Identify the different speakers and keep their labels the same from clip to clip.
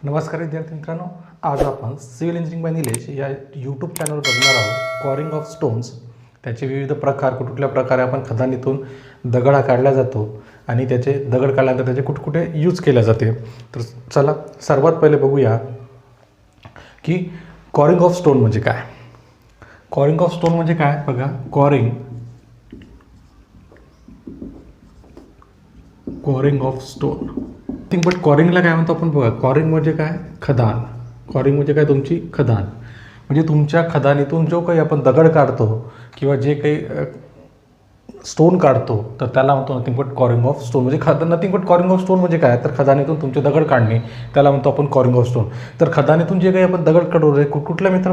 Speaker 1: नमस्कार विद्यार्थी मित्रांनो, आज आपण सिव्हिल इंजिनिअरिंग बाय निलेश या यूट्यूब चॅनलवर बघणार आहोत कॉरिंग ऑफ स्टोन्स, त्याचे विविध प्रकार, कुठल्या प्रकारे आपण खदानीतून दगड हा काढला जातो आणि त्याचे दगड काढल्यानंतर त्याचे कुठे यूज केल्या जाते. तर चला सर्वात पहिले बघूया की कॉरिंग ऑफ स्टोन म्हणजे काय. कॉरिंग ऑफ स्टोन म्हणजे काय बघा. कॉरिंग ऑफ स्टोन थिंक बट कॉरिंगला काय म्हणतो आपण बघा. कॉरिंग म्हणजे काय, खदान. कॉरिंग म्हणजे काय, तुमची खदान. म्हणजे तुमच्या खदानीतून जो काही आपण दगड काढतो किंवा जे काही स्टोन काढतो तर त्याला म्हणतो नथिंग बट कॉरिंग ऑफ स्टोन. म्हणजे नथिंग बट कॉरिंग ऑफ स्टोन म्हणजे काय, तर खदानीतून तुमचे दगड काढणे त्याला म्हणतो आपण कॉरिंग ऑफ स्टोन. तर खदानीतून जे काही आपण दगड काढू कुठल्या मेथड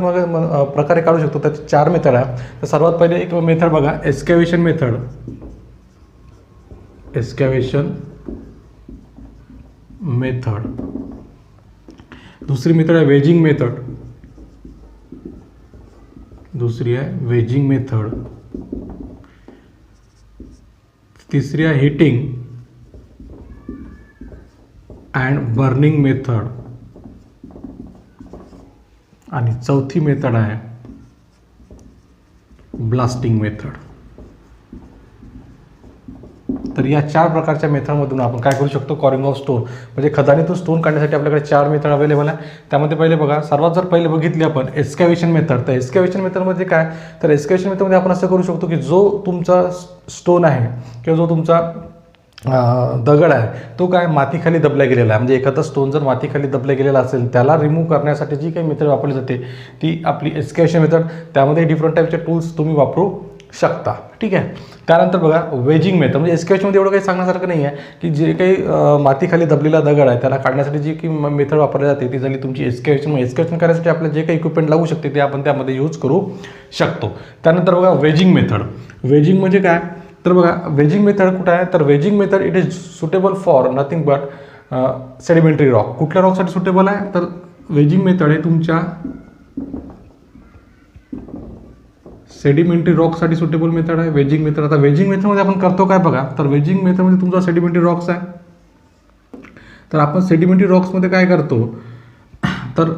Speaker 1: प्रकारे काढू शकतो, त्याचे 4 मेथड आहे. तर सर्वात पहिले एक मेथड बघा, एस्कॅव्हेशन मेथड. दुसरी मेथड आहे वेजिंग मेथड. तिसरी आहे हीटिंग अँड बर्निंग मेथड. आणि चौथी मेथड आहे ब्लास्टिंग मेथड. तर या 4 प्रकारच्या मेथडमधून आपण काय करू शकतो, कॉरिंग ऑफ स्टोन. म्हणजे खदानीतून स्टोन काढण्यासाठी आपल्याकडे 4 मेथड अवेलेबल आहे. त्यामध्ये पहिले बघा, सर्वात जर पहिले बघितली आपण एस्कॅव्हेशन मेथड. तर एस्कॅव्हेशन मेथडमध्ये काय, तर एस्कॅव्हेशन मेथडमध्ये आपण असं करू शकतो की जो तुमचा स्टोन आहे किंवा जो तुमचा दगड आहे तो काय मातीखाली दबला गेलेला आहे. म्हणजे एखादा स्टोन जर मातीखाली दबला गेलेला असेल त्याला रिमूव्ह करण्यासाठी जी काही मेथड वापरली जाते ती आपली एस्कॅव्हेशन मेथड. त्यामध्ये डिफरंट टाईपचे टूल्स तुम्ही वापरू शकता. ठीक आहे. त्यानंतर बघा वेजिंग मेथड. म्हणजे एस्कॅव्हेशनमध्ये एवढं काही सांगण्यासारखं नाही आहे की जे काही मातीखाली दबलेला दगड आहे त्याला काढण्यासाठी जी काही मेथड वापरली जाते ती झाली तुमची एस्कॅव्हेशन. एस्कॅव्हेशन करण्यासाठी आपल्याला जे काही इक्विपमेंट लागू शकते ते आपण त्यामध्ये यूज करू शकतो. त्यानंतर बघा वेजिंग मेथड. वेजिंग म्हणजे काय, तर बघा वेजिंग मेथड कुठं आहे, तर waging method it is suitable for nothing but sedimentary rock. कुठल्या रॉकसाठी सुटेबल आहे, तर वेजिंग मेथड हे तुमच्या सेडिमेंटरी रॉकसाठी सुटेबल मेथड आहे वेजिंग मेथड. आता वेजिंग मेथडमध्ये आपण करतो काय बघा, तर वेजिंग मेथडमध्ये तुमचा सेडिमेंटरी रॉक्स आहे. तर आपण सेडिमेंटरी रॉक्समध्ये काय करतो, तर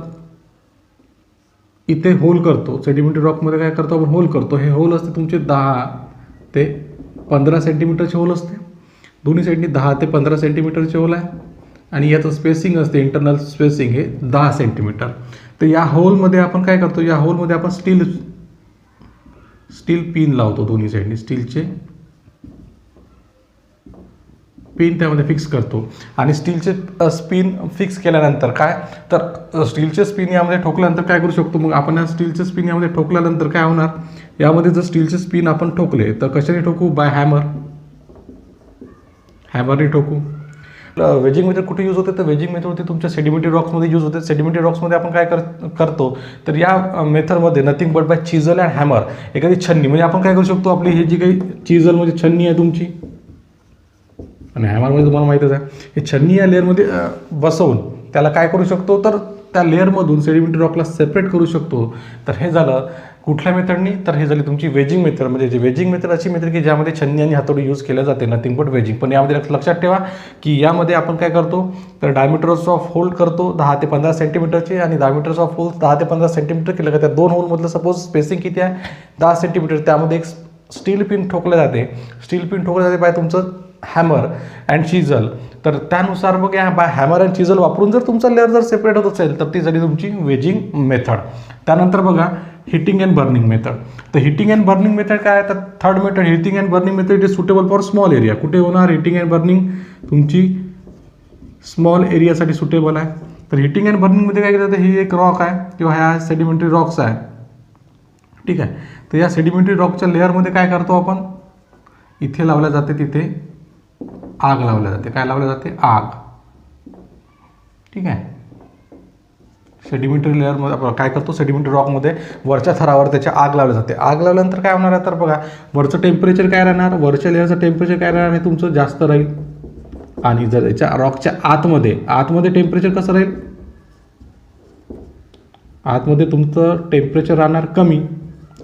Speaker 1: इथे होल करतो. सेडिमेंटरी रॉकमध्ये काय करतो आपण, होल करतो. हे होल असते तुमचे 10 ते 15 सेंटीमीटरचे होल असते. दोन्ही साईडनी 10 ते 15 सेंटीमीटरचे होल आहे. आणि याचं स्पेसिंग असते, इंटरनल स्पेसिंग हे 10 सेंटीमीटर. तर या होलमध्ये आपण काय करतो, या होलमध्ये आपण स्टील पिन लावतो. दोन्ही साईडनी स्टीलचे पिन त्यामध्ये फिक्स करतो. आणि स्टीलचे स्पिन फिक्स केल्यानंतर काय, तर स्टीलचे स्पिन यामध्ये ठोकल्यानंतर काय करू शकतो, मग आपण या स्टीलचे स्पिन यामध्ये ठोकल्यानंतर काय होणार, यामध्ये जर स्टीलचे स्पिन आपण ठोकले तर कशाने ठोकू, बाय हॅमरने ठोकू. वेजिंग मेथड कुठे यूज होते, तर वेजिंग मेथड होते तुमच्या सेडिमेंटरी रॉक्समध्ये यूज होते. सेडिमेंटरी रॉक्समध्ये आपण काय करतो, तर या मेथडमध्ये nothing but by chisel and hammer. एखादी छन्नी, म्हणजे आपण काय करू शकतो, आपली ही जी काही चिजल म्हणजे छन्नी आहे तुमची, आणि हॅमरमध्ये तुम्हाला माहीतच आहे, हे छन्नी या लेअरमध्ये बसवून त्याला काय करू शकतो, तर त्या लेअरमधून सेडिमेंटरी रॉकला सेपरेट करू शकतो. तर हे झालं कुठल्या मेथडनी, तर हे झाली तुमची वेजिंग मेथड. म्हणजे जे वेजिंग मेथड अशी मेथड की ज्यामध्ये छन्नी आणि हातोडी यूज केल्या जाते, नथिंग बट वेजिंग. पण यामध्ये लक्षात ठेवा की यामध्ये आपण काय करतो, तर डायमीटर्स ऑफ होल करतो 10 ते 15 सेंटीमीटरचे. आणि डायमीटर्स ऑफ होल 10 ते 15 सेंटीमीटर केलं का त्या 2 होलमधलं सपोज स्पेसिंग किती आहे, 10 सेंटीमीटर. त्यामध्ये एक स्टील पिन ठोकलं जाते. स्टील पिन ठोकलं जाते बाय तुमचं हॅमर अँड चिजल. तर त्यानुसार मग या बाय हॅमर अँड चिजल वापरून जर तुमचा लेअर जर सेपरेट होत असेल तर ती झाली तुमची वेजिंग मेथड. त्यानंतर बघा हीटिंग अँड बर्निंग मेथड. तर हीटिंग अँड बर्निंग मेथड काय आहे, तर third method heating and burning method is suitable for small area. कुठे होणार हीटिंग अँड बर्निंग, तुमची स्मॉल एरियासाठी सुटेबल आहे. तर हीटिंग अँड बर्निंगमध्ये काय करतात, ही एक रॉक आहे किंवा ह्या सेडिमेंटरी रॉक्स आहे. ठीक आहे. तर या सेडिमेंटरी रॉकच्या लेअरमध्ये काय करतो आपण, इथे लावल्या जाते, तिथे आग लावल्या जाते. काय लावल्या जाते, आग. ठीक आहे. सेडिमेंटरी लेअरमध्ये आपण काय करतो, सेडिमेंटरी रॉकमध्ये वरच्या थरावर त्याच्या आग लावल्या जाते. आग लावल्यानंतर काय होणार आहे, तर बघा वरचं टेम्परेचर काय राहणार, वरच्या लेअरचं टेम्परेचर काय राहणार, हे तुमचं जास्त राहील. आणि जर याच्या रॉकच्या आतमध्ये टेम्परेचर कसं राहील, आतमध्ये तुमचं टेम्परेचर राहणार कमी.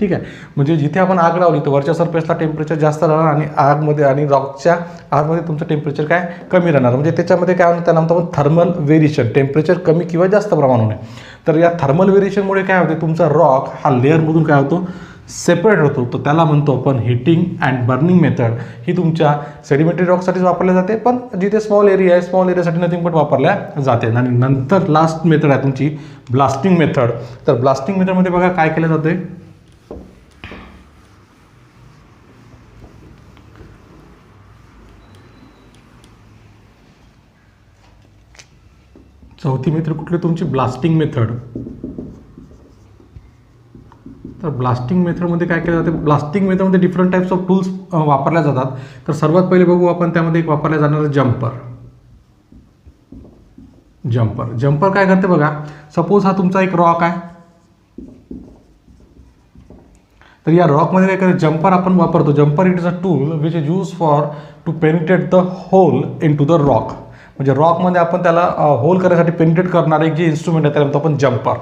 Speaker 1: ठीक आहे. म्हणजे जिथे आपण आग लावली तर वरच्या सरफेसला टेम्परेचर जास्त राहणार आणि आगमध्ये आणि रॉकच्या आतमध्ये तुमचं टेम्परेचर काय कमी राहणार. म्हणजे त्याच्यामध्ये काय होतं, त्याला म्हणतो आपण थर्मल व्हेरिएशन, टेम्परेचर कमी किंवा जास्त प्रमाणाने. तर या थर्मल व्हेरिएशनमुळे काय होते, तुमचा रॉक हा लेअरमधून काय होतो, सेपरेट होतो. तर त्याला म्हणतो आपण हिटिंग अँड बर्निंग मेथड. ही तुमच्या सेडिमेंटरी रॉकसाठीच वापरल्या जाते, पण जिथे स्मॉल एरिया आहे स्मॉल एरियासाठी नथिंग बट वापरल्या जाते. आणि नंतर लास्ट मेथड आहे तुमची ब्लास्टिंग मेथड. तर ब्लास्टिंग मेथडमध्ये बघा काय केलं जाते, चौथी मेथड कुठली तुमची ब्लास्टिंग मेथड. तर ब्लास्टिंग मेथडमध्ये काय केलं जाते, ब्लास्टिंग मेथडमध्ये डिफरंट टाइप्स ऑफ टूल्स वापरल्या जातात. तर सर्वात पहिले बघू आपण त्यामध्ये एक वापरल्या जाणारं जम्पर. जम्पर काय करते बघा, सपोज हा तुमचा एक रॉक आहे, तर या रॉकमध्ये काय करते, जम्पर आपण वापरतो. Jumper it is a tool which is use for to penetrate the hole in to the rock. म्हणजे रॉकमध्ये आपण त्याला होल करण्यासाठी पेनिट्रेट करणारे एक जे इन्स्ट्रुमेंट आहे त्याला म्हणतो आपण जम्पर.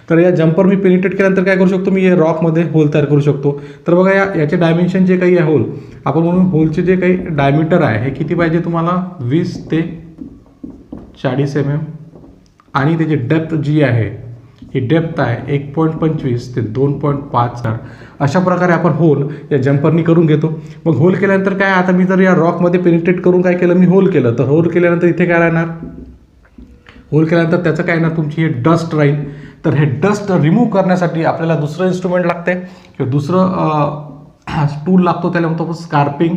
Speaker 1: तर या जम्पर मी पेनिट्रेट केल्यानंतर काय करू शकतो, मी हे रॉकमध्ये होल तयार करू शकतो. तर बघा याचे डायमेन्शन जे काही आहे होल, आपण म्हणून होलचे जे काही डायमीटर आहे हे किती पाहिजे तुम्हाला, 20 ते 40 mm. आणि त्याची डेप्थ जी आहे ही डेप्थ आहे 1.25 ते 2.5. अशा प्रकारे आपण होल या जम्परनी करून घेतो. मग होल केल्यानंतर काय, आता मी जर या रॉकमध्ये पेनिट्रेट करून काय केलं, मी होल केलं. तर होल केल्यानंतर इथे काय राहणार, होल केल्यानंतर त्याचं काय येणार, तुमची हे डस्ट राहील. तर हे डस्ट रिमूव्ह करण्यासाठी आपल्याला दुसरं इन्स्ट्रुमेंट लागते किंवा दुसरं टूल लागतो, त्याला म्हणतो आपण स्कार्पिंग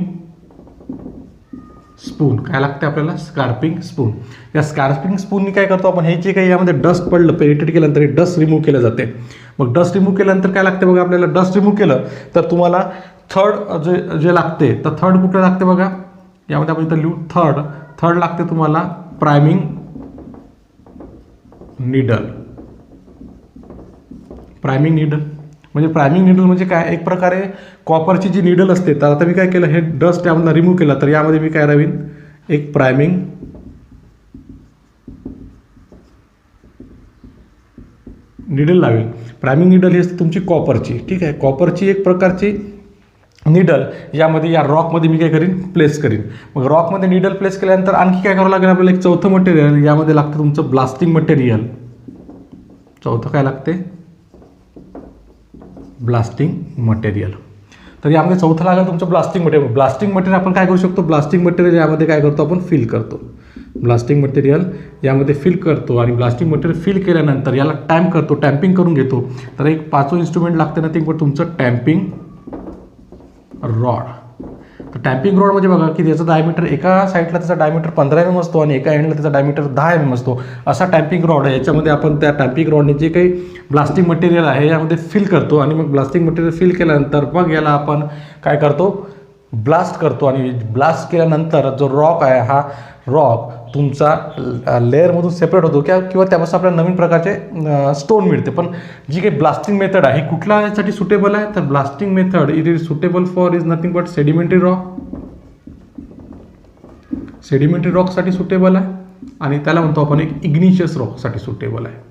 Speaker 1: स्पून. काय लागते आपल्याला, स्कार्पिंग स्पून. या स्कार्पिंग स्पूननी काय करतो आपण, हे जे काही यामध्ये डस्ट पडलं पेनिट्रेट केल्यानंतर हे डस्ट रिमूव्ह केलं जाते. मग डस्ट रिमूव्ह केल्यानंतर काय लागते बघा, आपल्याला डस्ट रिमूव्ह केलं तर तुम्हाला थर्ड जे लागते, तर थर्ड कुठलं लागते बघा, यामध्ये आपण इथं लिहू थर्ड लागते तुम्हाला प्रायमिंग निडल. प्रायमिंग निडल म्हणजे काय, एक प्रकारे कॉपरची जी निडल असते. तर आता मी काय केलं, हे डस्ट यामधला रिमूव्ह केला, तर यामध्ये मी काय लावीन, एक प्रायमिंग निडल लावेल. प्रायमिंग निडल ही असते तुमची कॉपरची, ठीक आहे. कॉपरची एक प्रकारची निडल यामध्ये या रॉकमध्ये मी काय करीन, प्लेस करीन. मग रॉकमध्ये निडल प्लेस केल्यानंतर आणखी काय करावं लागेल आपल्याला, एक चौथं मटेरियल यामध्ये लागतं तुमचं ब्लास्टिंग मटेरियल. चौथं काय लागते, ब्लास्टिंग मटेरियल. तर यामध्ये चौथं लागेल तुमचं ब्लास्टिंग मटेरियल. ब्लास्टिंग मटेरियल आपण काय करू शकतो, ब्लास्टिंग मटेरियल यामध्ये काय करतो आपण, फिल करतो. ब्लास्टिंग मटेरियल यामध्ये फिल करतो आणि ब्लास्टिंग मटेरियल फिल केल्यानंतर याला टॅम्पिंग करून घेतो. तर एक पाचवं इन्स्ट्रुमेंट लागतं ना, ते तुमचं टॅम्पिंग रॉड. तर टॅम्पिंग रॉड म्हणजे बघा की त्याचं डायमीटर, एका साईडला त्याचा डायमीटर 15 mm असतो आणि एका एंडला त्याचा डायमीटर 10 mm असतो. असा टॅम्पिंग रॉड आहे. याच्यामध्ये आपण त्या टॅम्पिंग रॉडने जे काही ब्लास्टिंग मटेरियल आहे यामध्ये फिल करतो आणि मग ब्लास्टिंग मटेरियल फिल केल्यानंतर मग याला आपण काय करतो, ब्लास्ट करतो. आणि ब्लास्ट केल्यानंतर जो रॉक आहे हा रॉक तुमचा लेअरमधून सेपरेट होतो किंवा त्यापासून आपल्याला नवीन प्रकारचे स्टोन मिळते. पण जी काही ब्लास्टिंग मेथड आहे ही कुठल्या यासाठी सुटेबल आहे, तर blasting method it is suitable for is nothing but sedimentary रॉकसाठी सुटेबल आहे. आणि त्याला म्हणतो आपण एक इग्निशियस रॉकसाठी सुटेबल आहे.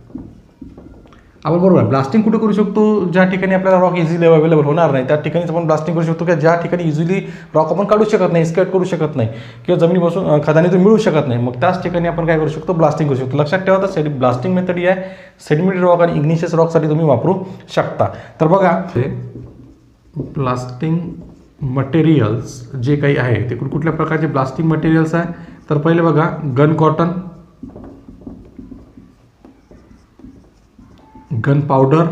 Speaker 1: आपण बरोबर ब्लास्टिंग कुठे करू शकतो, ज्या ठिकाणी आपल्याला रॉक इझिली अवेलेबल होणार नाही त्या ठिकाणीच आपण ब्लास्टिंग करू शकतो. किंवा ज्या ठिकाणी इझिली रॉक आपण काढू शकत नाही, स्केट करू शकत नाही किंवा जमिनीपासून खदानीतून मिळू शकत नाही, मग त्याच ठिकाणी आपण काय करू शकतो, ब्लास्टिंग करू शकतो. लक्षात ठेवा, तर ब्लास्टिंग मेथड ही आहे सेडिमेंटरी रॉक आणि इग्निशियस रॉकसाठी तुम्ही वापरू शकता. तर बघा ब्लास्टिंग मटेरियल्स जे काही आहे ते कुठल्या प्रकारचे ब्लास्टिंग मटेरियल्स आहे, तर पहिले बघा gun cotton, gun powder,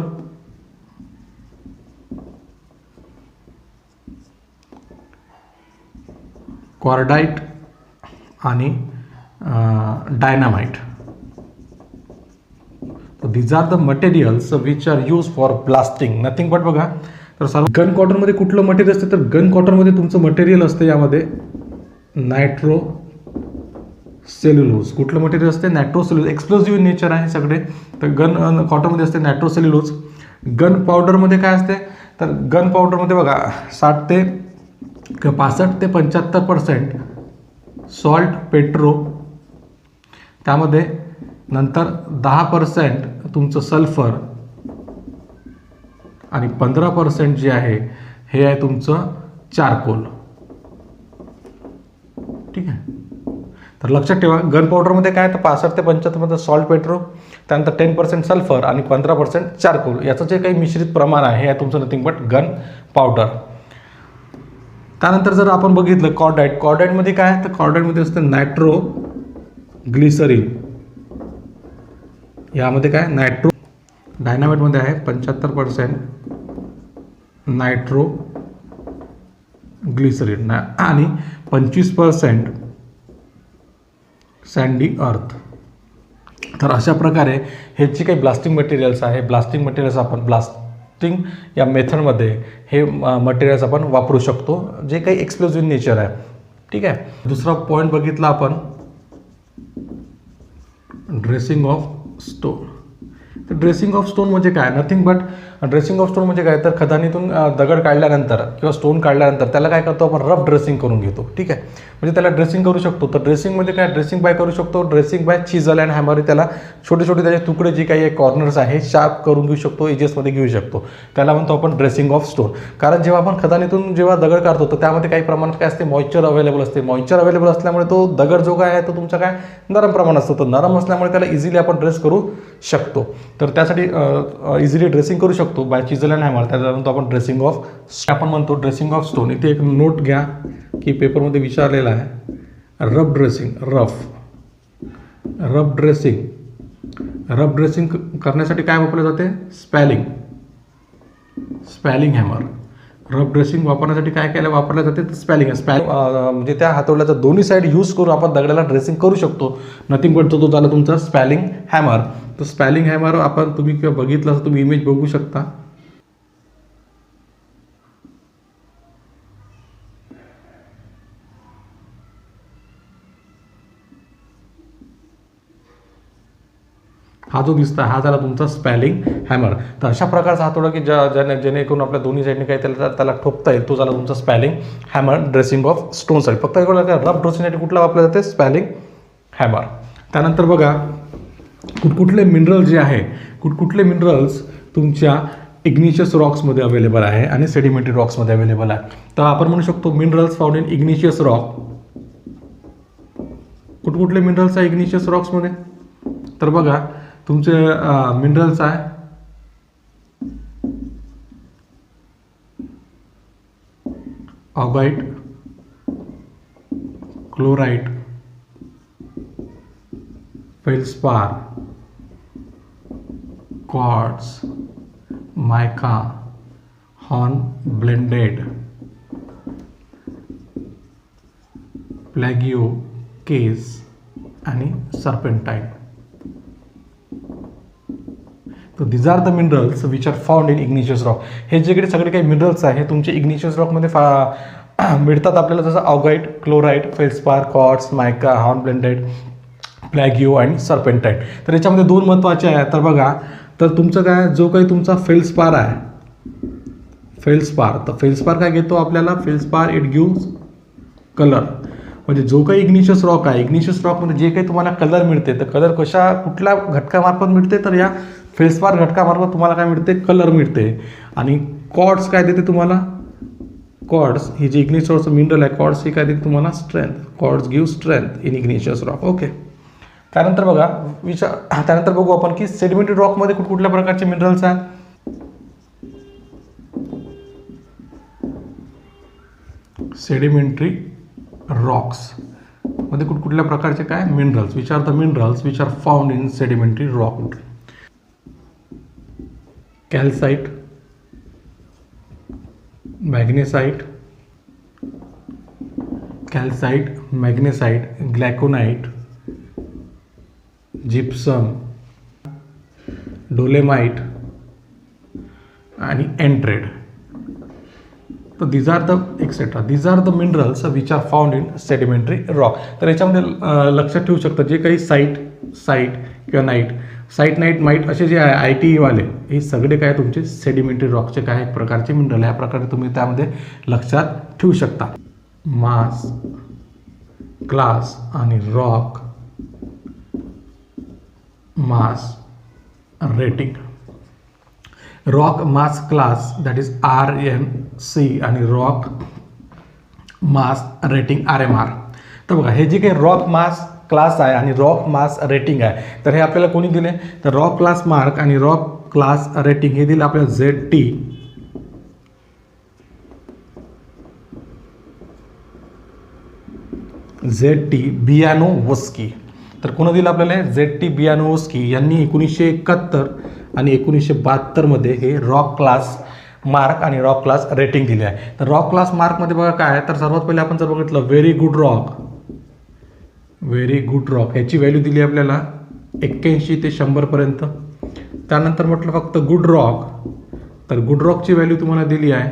Speaker 1: cordite आणि डायनामाइट. तर these are the materials which are use for blasting nothing but. बघा तर सर्व गन कॉटनमध्ये कुठलं मटेरियल असतं, तर गन कॉटनमध्ये तुमचं मटेरियल असतं यामध्ये नायट्रो सेल्युलोज. कुठलं मटेरियल असते, nitro cellulose. Explosive in nature आहे सगळे. तर गन कॉटनमध्ये असते नायट्रो सेल्युलोज. गन पावडरमध्ये काय असते, तर गन पावडरमध्ये बघा 65 ते 75% सॉल्ट पेट्रो, त्यामध्ये नंतर 10% तुमचं सल्फर आणि 15% जे आहे हे आहे तुमचं चारकोल. ठीक आहे. तर लक्षात ठेवा, गन पावडरमध्ये काय तर 65 ते 75 सॉल्ट पेट्रो, त्यानंतर 10% सल्फर आणि 15% चारकोल याचं जे काही मिश्रित प्रमाण आहे हे आहे तुमचं नथिंग बट गन पावडर. त्यानंतर जर आपण बघितलं कॉर्डाईटमध्ये काय तर कॉर्डाईटमध्ये असतं नायट्रो ग्लिसरीन. यामध्ये काय नायट्रो. डायनामाइटमध्ये आहे 75% नायट्रो ग्लिसरीन आणि 25% सँडी अर्थ. तर अशा प्रकारे हे जे काही ब्लास्टिंग मटेरियल्स आहे, ब्लास्टिंग मटेरियल्स आपण ब्लास्टिंग या मेथडमध्ये हे मटेरियल्स आपण वापरू शकतो जे काही एक्सप्लोजिव्ह नेचर आहे. ठीक आहे. दुसरा पॉईंट बघितला आपण ड्रेसिंग ऑफ स्टोन. तर ड्रेसिंग ऑफ स्टोन म्हणजे काय, nothing but dressing of stone म्हणजे काय तर खदानीतून दगड काढल्यानंतर किंवा स्टोन काढल्यानंतर त्याला काय करतो आपण रफ ड्रेसिंग करून घेतो. ठीक आहे. म्हणजे त्याला ड्रेसिंग करू शकतो. तर ड्रेसिंगमध्ये काय ड्रेसिंग बाय करू शकतो, ड्रेसिंग बाय चिझल अँड हॅमर. त्याला छोटे छोटे त्याचे तुकडे जे काही कॉर्नर्स आहे शार्प करून घेऊ शकतो, एजेसमध्ये घेऊ शकतो. त्याला म्हणतो आपण ड्रेसिंग ऑफ स्टोन. कारण जेव्हा आपण खदानीतून जेव्हा दगड काढतो तर त्यामध्ये काही प्रमाणात काय असते, मॉइश्चर अवेलेबल असते. मॉइश्चर अवेलेबल असल्यामुळे तो दगड जो काय आहे तो तुमचा काय नरम प्रमाण असतो. तो नरम असल्यामुळे त्याला इझिली आपण ड्रेस करू शकतो. तर त्यासाठी इझिली ड्रेसिंग करू शकतो बाय चिझल अँड हॅमर. त्याला म्हणतो आपण ड्रेसिंग ऑफ. आपण म्हणतो ड्रेसिंग ऑफ स्टोन. इथे एक नोट घ्या की पेपरमध्ये विचारलेला आहे रफ ड्रेसिंग. रफ ड्रेसिंग करण्यासाठी काय वापरले जाते, स्पॅलिंग हॅमर. रफ ड्रेसिंग वापरण्यासाठी काय वापरले जाते तर स्पॅलिंग म्हणजे त्या हातोड्याचा दोन्ही साईड यूज करून आपण दगडाला ड्रेसिंग करू शकतो. नथिंग बट तो झाला तुमचा स्पॅलिंग हॅमर. तर स्पॅलिंग हॅमर आपण तुम्ही किंवा बघितलं असं तुम्ही इमेज बघू शकता. हा जो दिसता हा झाला तुमचा स्पॅलिंग हॅमर. तर अशा प्रकारचा हातोडा की जेणेकरून आपल्या दोन्ही साईडने काही त्याला ठोकता येईल तो झाला तुमचा स्पॅलिंग हॅमर ड्रेसिंग ऑफ स्टोनसाठी. फक्त रफ ड्रेसिंगसाठी कुठला वापरला जाते, स्पॅलिंग हॅमर. त्यानंतर बघा कुठकुठले मिनरल जे आहे, कुठकुठले मिनरल्स तुमच्या इग्निशियस रॉक्समध्ये अवेलेबल आहे आणि सेडिमेंटरी रॉक्समध्ये अवेलेबल आहे. तर आपण म्हणू शकतो minerals found in igneous rock. कुठकुठले मिनरल्स आहे इग्निशियस रॉक्समध्ये तर बघा तुमचे मिनरल्स आहे augite, chlorite, felspar, quartz, mica, hornblende, plagioclase आणि सर्पेंटाईन. तर these are the minerals which are found in igneous rock. हे जे काही सगळे काही मिनरल्स आहे तुमचे इग्निशियस रॉकमध्ये मिळतात आपल्याला, जसं ऑगाइट, chlorite, felspar, quartz, mica, hornblende, प्लॅगिओ आणि सर्पेंटाईन. तर याच्यामध्ये दोन महत्त्वाचे आहे. तर बघा तर तुमचं काय जो काही तुमचा फेल्स्पार आहे, तर फेल्स्पार काय घेतो आपल्याला, फेल्स्पार इट गिव्स कलर. म्हणजे जो काही इग्निशियस रॉक आहे, इग्निशियस रॉकमध्ये जे काही तुम्हाला कलर मिळते तर कलर कुठल्या घटकामार्फत मिळते तर या फेल्स्पार घटकामार्फत तुम्हाला काय मिळते, कलर मिळते. आणि क्वार्ट्ज काय देते तुम्हाला, क्वार्ट्ज ही जी इग्निशियस मिनरल आहे क्वार्ट्ज ही काय देते तुम्हाला, strength. Quartz give strength in igneous rock. Okay. त्यानंतर बघा त्यानंतर बघू आपण की सेडिमेंटरी रॉकमध्ये कुठल्या प्रकारचे मिनरल्स आहेत. सेडिमेंटरी रॉक्स मध्ये कुठल्या प्रकारचे काय minerals, which are the minerals which are found in sedimentary rock. Calcite, magnesite, glauconite, gypsum, dolomite आणि एंट्रेड. तर these are the minerals which are found in sedimentary rock. तर याच्यामध्ये लक्षात ठेवू शकता जे काही साईट किंवा नाईट असे जे आहे ITE वाले हे सगळे काय तुमचे सेडिमेंटरी रॉकचे काय प्रकारचे मिनरल या प्रकारे तुम्ही त्यामध्ये लक्षात ठेवू शकता. मास, क्लास आणि rock mass rating. Rock mass class that is RMC आणि रॉक मास रेटिंग RMR. तर बघा हे जे काही रॉक मास क्लास आहे आणि रॉक मास रेटिंग आहे, तर हे आपल्याला कोणी दिले, तर रॉक क्लास मार्क आणि रॉक क्लास रेटिंग हे दिलं आपल्याला ZT बियानोव्स्की. तर कोण दिलं आपल्याला, ZT बियानोव्स्की यांनी 1971 आणि 1972 मध्ये हे रॉक क्लास मार्क आणि रॉक क्लास रेटिंग दिले आहे. तर रॉक क्लास मार्कमध्ये बघा काय आहे, तर सर्वात पहिले आपण जर बघितलं व्हेरी गुड रॉक याची व्हॅल्यू दिली आपल्याला 81 ते 100 पर्यंत. त्यानंतर म्हटलं फक्त गुड रॉक, तर गुड रॉकची व्हॅल्यू तुम्हाला दिली आहे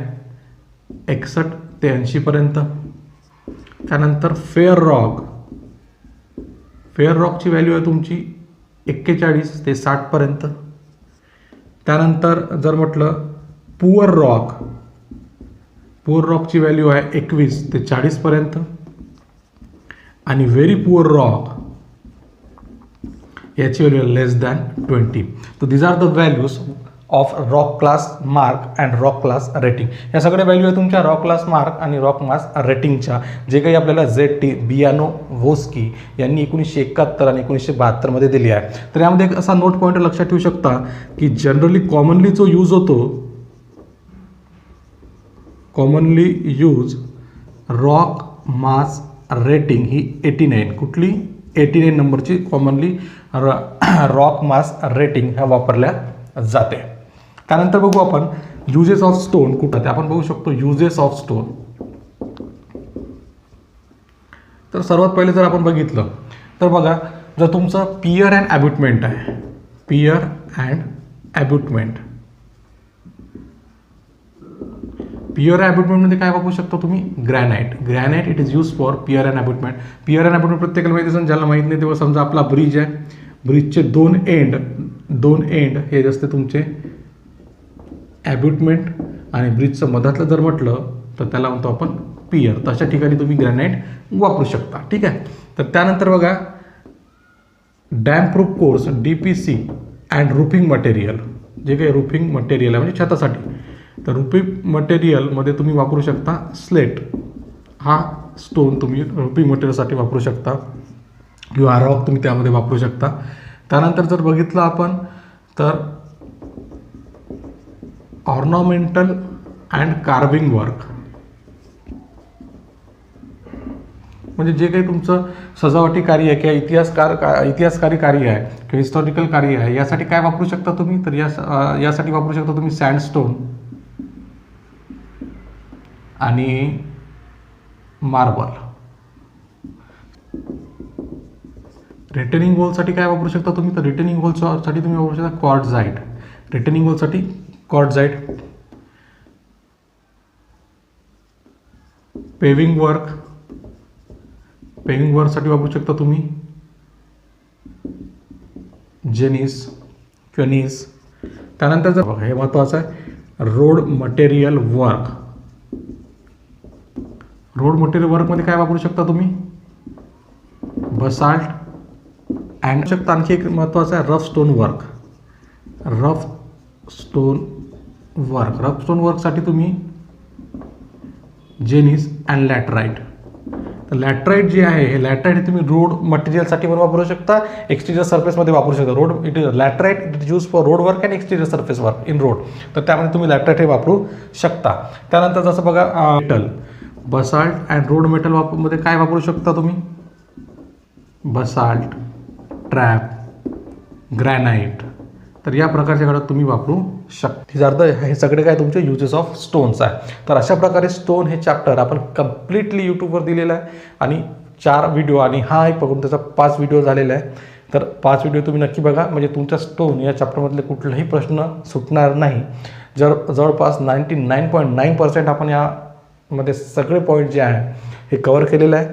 Speaker 1: 61 ते 80 पर्यंत. त्यानंतर फेअर रॉकची व्हॅल्यू आहे तुमची 41 ते 60 पर्यंत. त्यानंतर जर म्हटलं पुअर रॉकची व्हॅल्यू आहे 21 ते 40 पर्यंत. आणि व्हेरी पुअर रॉक याची व्हॅल्यू लेस दॅन 20. तर these are the values of rock class mark and rock class rating. या सगळ्या व्हॅल्यू आहे तुमच्या रॉक क्लास मार्क आणि रॉक मास रेटिंगच्या, जे काही आपल्याला ZT बियानोव्स्की यांनी 1971 आणि 1972 मध्ये दिली आहे. तर यामध्ये एक असा नोट पॉईंट लक्षात ठेवू शकता की जनरली कॉमनली जो यूज होतो, रॉक मास रेटिंग ही 89, कुठली 89 नंबरची कॉमनली रॉक मास रेटिंग ह्या वापरल्या जाते. त्यानंतर बघू आपण युजेस ऑफ स्टोन कुठं, ते आपण बघू शकतो युजेस ऑफ स्टोन. तर सर्वात पहिले जर आपण बघितलं तर बघा, जर तुमचं पियर अँड ॲब्युटमेंट आहे, पियर ॲब्युटमेंटमध्ये काय वापरू शकता तुम्ही, granite it is use for pier and abutment. Pier and abutment प्रत्येकाला माहिती असेल, ज्याला माहीत नाही तेव्हा समजा आपला ब्रिज आहे, ब्रिजचे दोन एंड हे असते तुमचे ॲब्युटमेंट, आणि ब्रिजचं मधातलं जर म्हटलं तर त्याला म्हणतो आपण पियर. तर अशा ठिकाणी तुम्ही ग्रॅनाइट वापरू शकता. ठीक आहे. तर त्यानंतर बघा damp proof course DPC and roofing material, जे काही रुफिंग मटेरियल आहे म्हणजे छतासाठी, तर रुफिंग मटेरियलमध्ये तुम्ही वापरू शकता स्लेट हा स्टोन तुम्ही रुफिंग मटेरियलसाठी वापरू शकता, किंवा रॉक तुम्ही त्यामध्ये वापरू शकता. त्यानंतर जर बघितलं आपण तर ऑर्नामेंटल अँड कार्विंग वर्क, म्हणजे जे काही तुमचं सजावटी कार्य आहे किंवा इतिहासकारी कार्य आहे किंवा हिस्टॉरिकल कार्य आहे, यासाठी काय वापरू शकता तुम्ही, तर यासाठी वापरू शकता तुम्ही सँडस्टोन आणि मार्बल. रिटेनिंग वॉलसाठी काय वापरू शकता तुम्ही, तर रिटेनिंग वॉलसाठी तुम्ही वापरू शकता क्वार्टझाईट. पेविंग वर्कसाठी वापरू शकता तुम्ही क्वेनिस. त्यानंतर जर हे महत्त्वाचं आहे, रोड मटेरियल वर्कमध्ये काय वापरू शकता तुम्ही, बसाल्ट अँड शकता. आणखी एक महत्त्वाचं आहे रफ स्टोन वर्कसाठी तुम्ही जेनिस अँड लॅटराईट. तर लॅटराईट जे आहे, हे लॅटराईट तुम्ही रोड मटेरियलसाठी पण वापरू शकता, एक्सटिरियर सरफेसमध्ये वापरू शकता. Laterite it is use for road work and exterior surface work in road. तर त्यामध्ये तुम्ही लॅटराईट हे वापरू शकता. त्यानंतर जसं बघा metal, basalt and road metal मध्ये काय वापरू शकता तुम्ही, बसाल्ट, ट्रॅप, ग्रॅनाइट. तर या प्रकारच्या घटक तुम्ही वापरू शकता. हे सगळे काय तुमचे युजेस ऑफ स्टोन्स आहे. तर अशा प्रकारे स्टोन हे चॅप्टर आपण कम्प्लिटली यूट्यूबवर दिलेलं आहे, आणि 4 व्हिडिओ आणि हा एक बघून त्याचा 5 व्हिडिओ झालेला आहे. तर 5 व्हिडिओ तुम्ही नक्की बघा, म्हणजे तुमच्या स्टोन या चॅप्टरमधले कुठलाही प्रश्न सुटणार नाही. जवळपास 99.9% आपण यामध्ये सगळे पॉईंट जे आहे हे कव्हर केलेलं आहे.